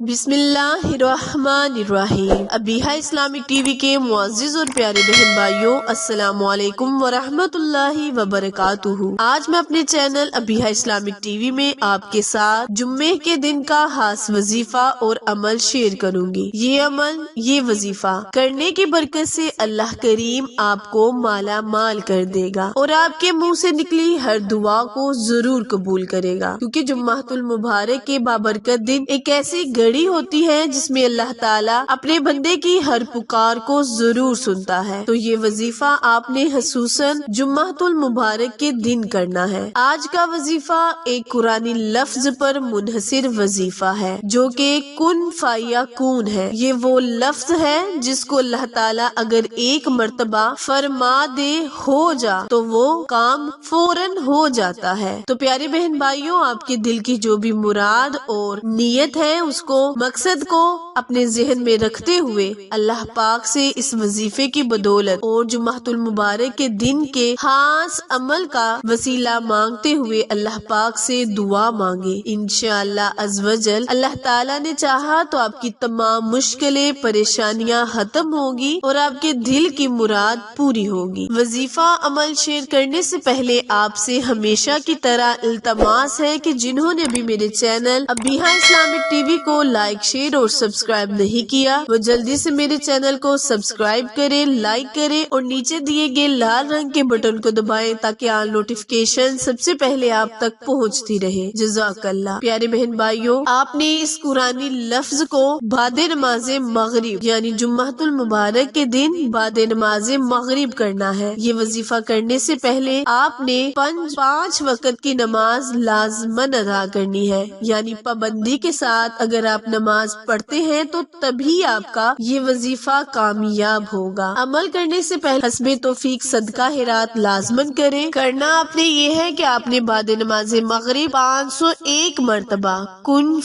बिस्मिल्लाहिर्रहमानिर्रहीम। Abiha Islamic TV के मुअज़्ज़िज़ और प्यारे बहन भाइयों, अस्सलामु अलैकुम वरहमतुल्लाहि वबरकातुहू। आज मैं अपने चैनल अबीहा इस्लामिक टीवी में आपके साथ जुम्मे के दिन का खास वजीफा और अमल शेयर करूंगी। ये अमल, ये वजीफा करने की बरकत से अल्लाह करीम आपको माला माल कर देगा और आपके मुंह से निकली हर दुआ को जरूर कबूल करेगा, क्योंकि जुम्मातुल मुबारक के बाबरकत दिन एक ऐसी घड़ी होती है जिसमें अल्लाह ताला अपने बंदे की हर पुकार को जरूर सुनता है। तो ये वजीफा आपने खसूसन जुम्मातुल मुबारक के दिन करना है। आज का वजीफा एक कुरानी लफ्ज पर मुनहसिर वजीफा है, जो कि कुन फयकून है। ये वो लफ्ज है जिसको अल्लाह ताला अगर एक मर्तबा फरमा दे हो जा तो वो काम फौरन हो जाता है। तो प्यारे बहन भाइयों, आपके दिल की जो भी मुराद और नीयत है उसको, मकसद को अपने जहन में रखते हुए अल्लाह पाक से इस वजीफे की बदौलत और जुम्मातुल मुबारक के दिन के खास अमल का वसीला मांगते हुए अल्लाह पाक से दुआ मांगे। इंशाअल्लाह अज़्वजल अल्लाह ताला ने चाहा तो आपकी तमाम मुश्किलें परेशानियां खत्म होगी और आपके दिल की मुराद पूरी होगी। वजीफा अमल शेयर करने से पहले आपसे हमेशा की तरह इल्तमास है कि जिन्होंने भी मेरे चैनल अबीहा इस्लामिक टीवी को लाइक, शेयर और सब्सक्राइब नहीं किया, वो जल्दी से मेरे चैनल को सब्सक्राइब करें, लाइक करें और नीचे दिए गए लाल रंग के बटन को दबाएं ताकि ऑल नोटिफिकेशन सबसे पहले आप तक पहुंचती रहे। जज़ाकल्लाह। प्यारे बहन भाइयों, आपने इस कुरानी लफ्ज को बाद नमाज मगरिब यानी जुम्मातुल मुबारक के दिन बाद नमाज मगरिब करना है। ये वजीफा करने से पहले आपने 5 वक्त की नमाज लाजमन अदा करनी है, यानी पाबंदी के साथ अगर आप नमाज पढ़ते हैं तो तभी आपका ये वजीफा कामयाब होगा। अमल करने से पहले हस्बे तौफीक सदका हिरात लाजमन करें। करना आपने ये है कि आपने बाद नमाज मगरिब 501 मर्तबा कुन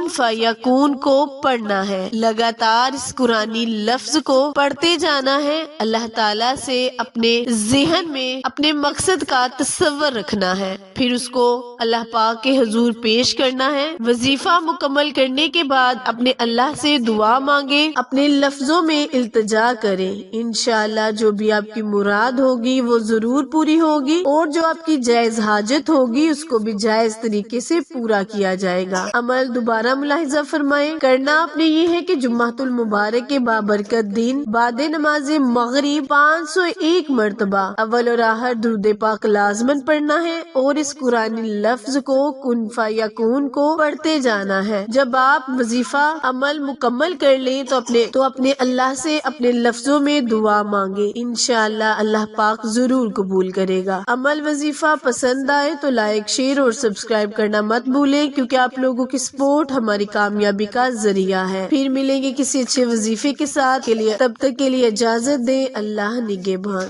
फयकून को पढ़ना है। लगातार इस कुरानी लफ्ज को पढ़ते जाना है। अल्लाह ताला से अपने ज़हन में अपने मकसद का तस्वर रखना है, फिर उसको अल्लाह पाक के हुजूर पेश करना है। वजीफा मुकम्मल करने के बाद अपने अल्लाह से दुआ मांगे, अपने लफ्जों में इल्तिजा करें। इंशाअल्लाह जो भी आपकी मुराद होगी वो जरूर पूरी होगी और जो आपकी जायज हाजत होगी उसको भी जायज तरीके से पूरा किया जाएगा। अमल दोबारा मुलाहिजा फरमाएं। करना आपने ये है कि जुम्मातुल मुबारक के बाबरकत दिन बाद नमाज मगरिब 501 मर्तबा अव्वल और आखिर दुरूद पाक लाजमन पढ़ना है और इस कुरानी लफ्ज को कुन फयकून को पढ़ते जाना है। जब आप वजीफा अमल मुकम्मल कर लें तो अपने अल्लाह से अपने लफ्जों में दुआ मांगे। इंशाअल्लाह अल्लाह पाक जरूर कबूल करेगा। अमल वजीफा पसंद आए तो लाइक, शेयर और सब्सक्राइब करना मत भूलें, क्योंकि आप लोगों की सपोर्ट हमारी कामयाबी का जरिया है। फिर मिलेंगे किसी अच्छे वजीफे के साथ। तब तक के लिए इजाजत दें। अल्लाह निगहबान।